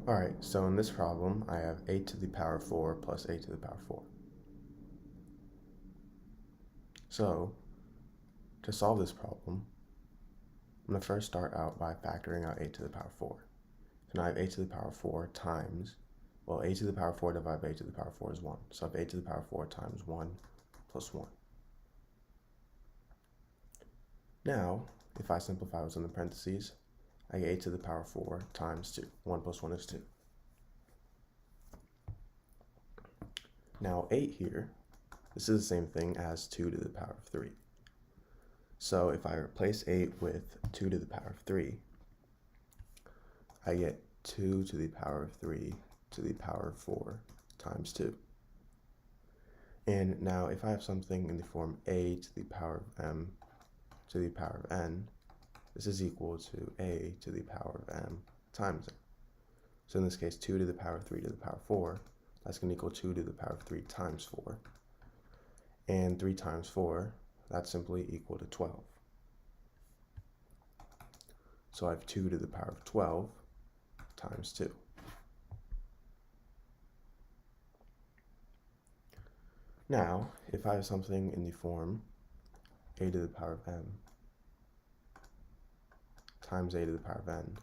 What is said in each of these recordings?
Alright, so in this problem, I have 8 to the power 4 plus 8 to the power 4. So, to solve this problem, I'm going to first start out by factoring out 8 to the power 4. So now I have 8 to the power 4 times, well, 8 to the power 4 divided by 8 to the power 4 is 1. So I have 8 to the power 4 times 1 plus 1. Now, if I simplify what's in the parentheses, I get 8 to the power 4 times 2. 1 plus 1 is 2. Now 8 here, this is the same thing as 2 to the power of 3. So if I replace 8 with 2 to the power of 3, I get 2 to the power of 3 to the power of 4 times 2. And now if I have something in the form a to the power of m to the power of n, this is equal to a to the power of m times n. So in this case, 2 to the power of 3 to the power of 4, that's going to equal 2 to the power of 3 times 4. And 3 times 4, that's simply equal to 12. So I have 2 to the power of 12 times 2. Now, if I have something in the form a to the power of m times a to the power of n,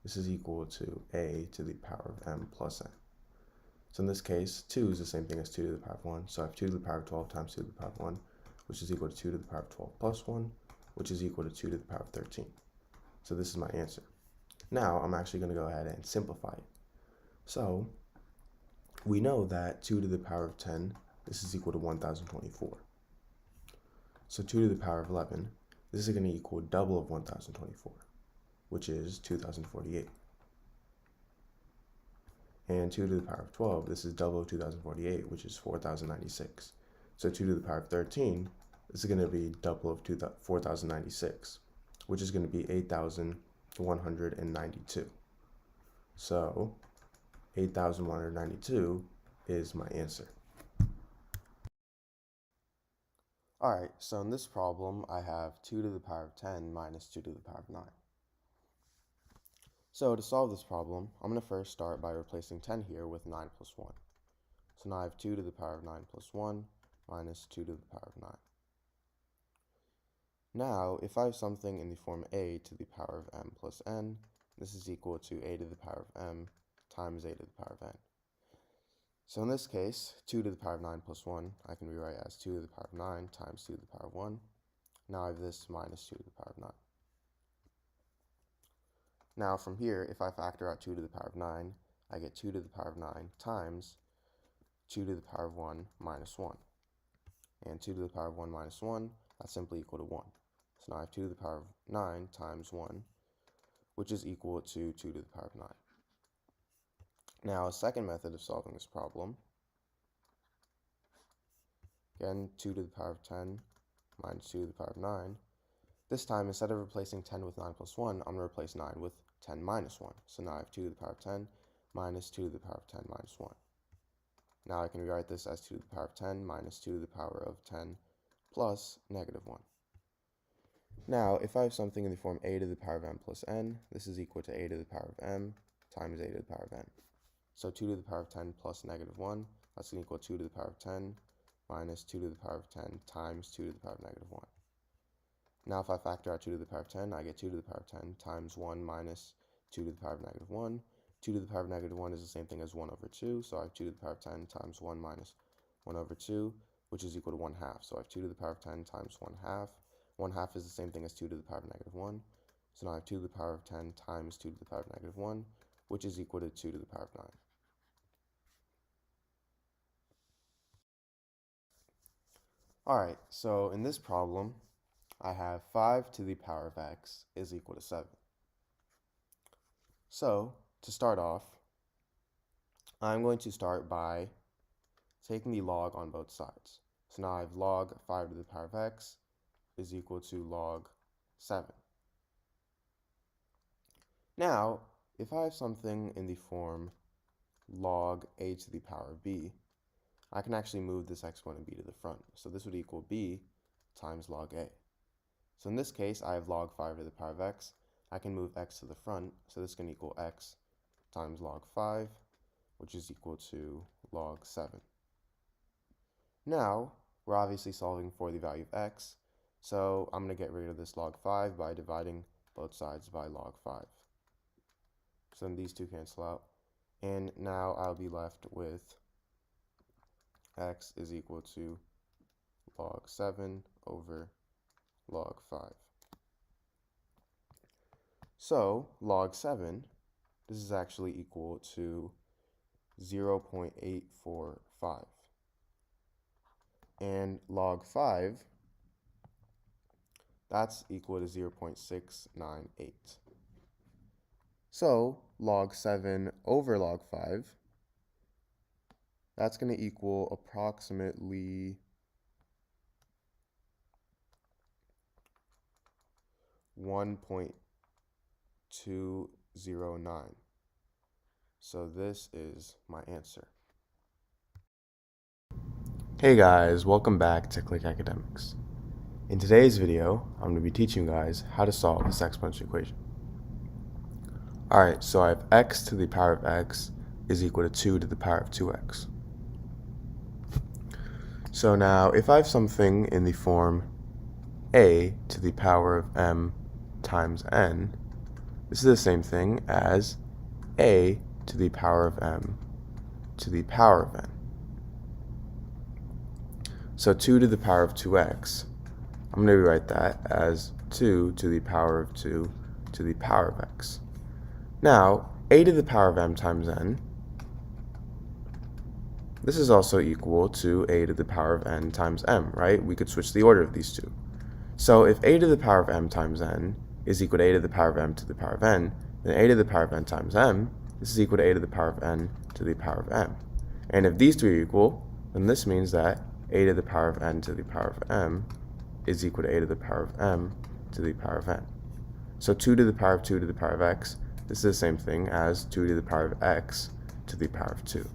this is equal to a to the power of m plus n. So in this case, 2 is the same thing as 2 to the power of 1. So I have 2 to the power of 12 times 2 to the power of 1, which is equal to 2 to the power of 12 plus 1, which is equal to 2 to the power of 13. So this is my answer. Now I'm actually going to go ahead and simplify it. So we know that 2 to the power of 10, this is equal to 1024. So 2 to the power of 11, this is going to equal double of 1024, which is 2048. And 2 to the power of 12, this is double of 2048, which is 4096. So 2 to the power of 13, this is going to be double of 4096, which is going to be 8192. So 8192 is my answer. Alright, so in this problem, I have 2 to the power of 10 minus 2 to the power of 9. So to solve this problem, I'm going to first start by replacing 10 here with 9 plus 1. So now I have 2 to the power of 9 plus 1 minus 2 to the power of 9. Now, if I have something in the form a to the power of m plus n, this is equal to a to the power of m times a to the power of n. So in this case, 2 to the power of 9 plus 1, I can rewrite as 2 to the power of 9 times 2 to the power of 1. Now I have this minus 2 to the power of 9. Now from here, if I factor out 2 to the power of 9, I get 2 to the power of 9 times 2 to the power of 1 minus 1. And 2 to the power of 1 minus 1, that's simply equal to 1. So now I have 2 to the power of 9 times 1, which is equal to 2 to the power of 9. Now, a second method of solving this problem, again, 2 to the power of 10 minus 2 to the power of 9. This time, instead of replacing 10 with 9 plus 1, I'm going to replace 9 with 10 minus 1. So now I have 2 to the power of 10 minus 2 to the power of 10 minus 1. Now I can rewrite this as 2 to the power of 10 minus 2 to the power of 10 plus negative 1. Now, if I have something in the form a to the power of m plus n, this is equal to a to the power of m times a to the power of n. So 2 to the power of 10 plus negative 1, that's going to equal 2 to the power of 10 minus 2 to the power of 10 times 2 to the power of negative 1. Now if I factor out 2 to the power of 10, I get 2 to the power of 10 times 1 minus 2 to the power of negative 1. 2 to the power of negative 1 is the same thing as 1 over 2, so I have 2 to the power of 10 times 1 minus 1 over 2, which is equal to 1 half. So I have 2 to the power of 10 times 1 half. 1 half is the same thing as 2 to the power of negative 1. So now I have 2 to the power of 10 times 2 to the power of negative 1, which is equal to 2 to the power of 9. Alright, so in this problem, I have 5 to the power of x is equal to 7. So, to start off, I'm going to start by taking the log on both sides. So now I have log 5 to the power of x is equal to log 7. Now, if I have something in the form log a to the power of b, I can actually move this exponent b to the front. So this would equal b times log a. So in this case, I have log 5 to the power of x. I can move x to the front, so this can equal x times log 5, which is equal to log 7. Now, we're obviously solving for the value of x, so I'm going to get rid of this log 5 by dividing both sides by log 5. So then these two cancel out, and now I'll be left with x is equal to log 7 over log 5. So log 7, this is actually equal to 0.845. And log 5, that's equal to 0.698. So log 7 over log 5, that's going to equal approximately 1.209. So this is my answer. Hey guys, welcome back to Click Academics. In today's video, I'm going to be teaching you guys how to solve this exponential equation. Alright, so I have x to the power of x is equal to 2 to the power of 2x. So now, if I have something in the form a to the power of m times n, this is the same thing as a to the power of m to the power of n. So 2 to the power of 2x, I'm going to rewrite that as 2 to the power of 2 to the power of x. Now, a to the power of m times n, this is also equal to a to the power of n times m, right? We could switch the order of these two. So if a to the power of m times n is equal to a to the power of m to the power of n, then a to the power of n times m, this is equal to a to the power of n to the power of m. And if these two are equal, then this means that a to the power of n to the power of m is equal to a to the power of m to the power of n. So 2 to the power of 2 to the power of x, this is the same thing as 2 to the power of x to the power of 2.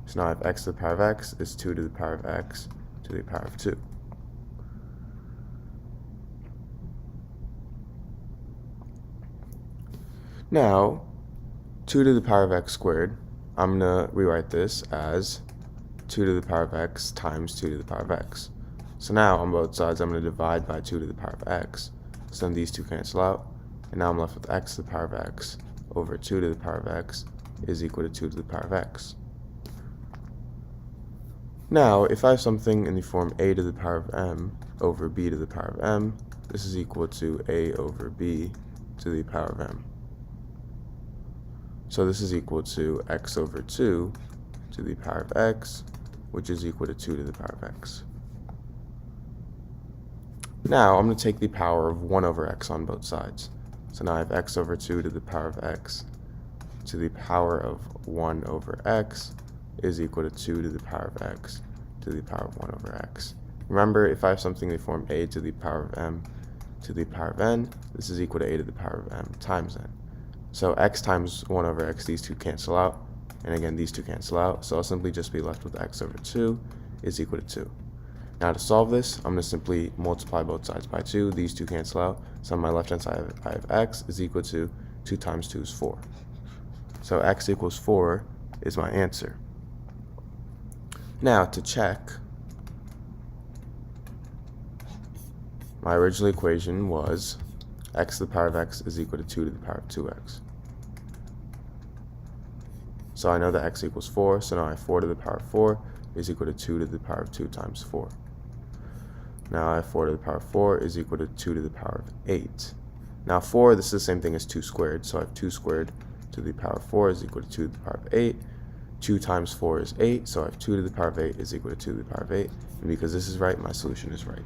So now I have x to the power of x is 2 to the power of x to the power of 2. Now, 2 to the power of x squared, I'm going to rewrite this as 2 to the power of x times 2 to the power of x. So now, on both sides, I'm going to divide by 2 to the power of x. So then these two cancel out, and now I'm left with x to the power of x over 2 to the power of x is equal to 2 to the power of x. Now, if I have something in the form a to the power of m over b to the power of m, this is equal to a over b to the power of m. So this is equal to x over 2 to the power of x, which is equal to 2 to the power of x. Now, I'm going to take the power of 1 over x on both sides. So now I have x over 2 to the power of x to the power of 1 over x is equal to 2 to the power of x to the power of 1 over x. Remember, if I have something in the form a to the power of m to the power of n, this is equal to a to the power of m times n. So x times 1 over x, these two cancel out, and again, these two cancel out, so I'll simply just be left with x over 2 is equal to 2. Now to solve this, I'm going to simply multiply both sides by 2, these two cancel out, so on my left hand side I have x is equal to 2 times 2 is 4. So x equals 4 is my answer. Now to check, my original equation was x to the power of x is equal to 2 to the power of 2x. So I know that x equals 4, so now I have 4 to the power of 4 is equal to 2 to the power of 2 times 4. Now I have 4 to the power of 4 is equal to 2 to the power of 8. Now 4, this is the same thing as 2 squared, so I have 2 squared to the power of 4 is equal to 2 to the power of 8. 2 times 4 is 8, so I have 2 to the power of 8 is equal to 2 to the power of 8. And because this is right, my solution is right.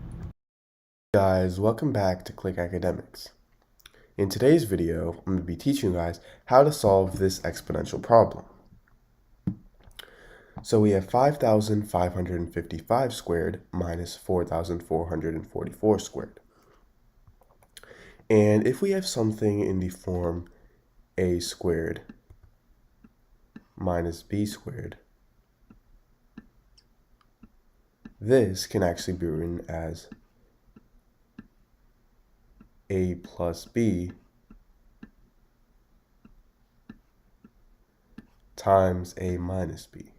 Hey guys, welcome back to Click Academics. In today's video, I'm going to be teaching you guys how to solve this exponential problem. So we have 5,555 squared minus 4,444 squared. And if we have something in the form a squared minus b squared, this can actually be written as a plus b times A minus B.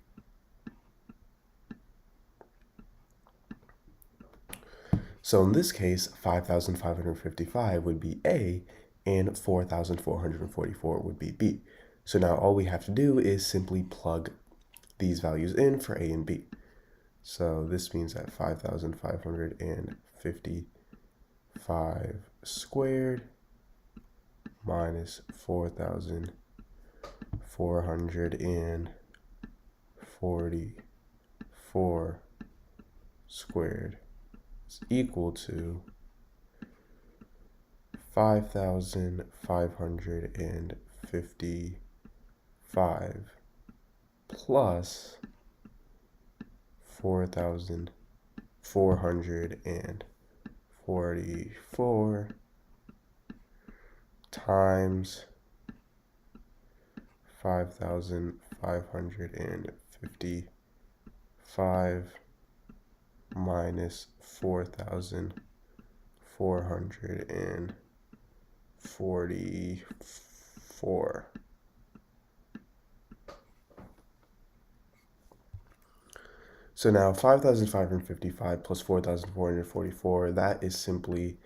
So in this case, 5,555 would be A, and 4,444 would be B. So now all we have to do is simply plug these values in for A and B. So this means that 5,555 squared minus 4,444 squared is equal to 5,555 plus 4,444 times 5,555 minus 4,444. So now 5,555 plus 4,444, that is simply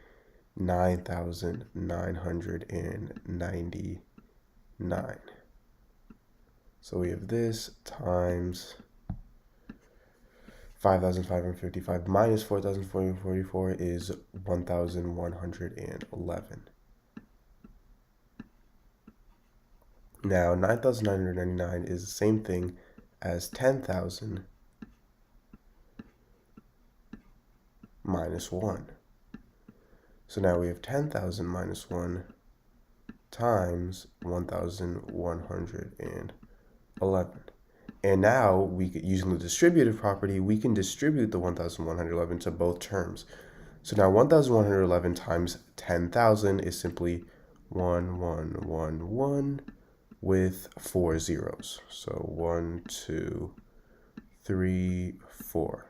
9,999. So we have this times 5,555 minus 4,444 is 1,111. Now 9,999 is the same thing as 10,000 minus 1. So now we have 10,000 minus 1 times 1,111. And now, using the distributive property, we can distribute the 1,111 to both terms. So now 1,111 times 10,000 is simply 1111 with 4 zeros. So 1, 2, 3, 4.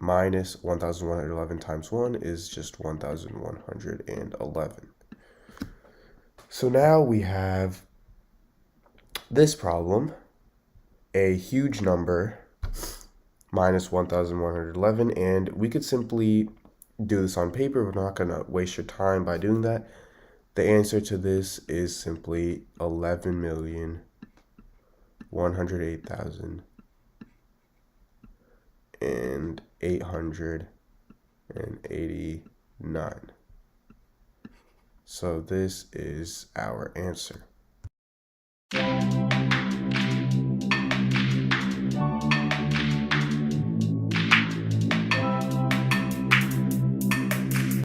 Minus 1,111 times 1 is just 1,111. So now we have this problem, a huge number minus 1,111, and we could simply do this on paper. We're not going to waste your time by doing that. The answer to this is simply 11,108,889. So this is our answer.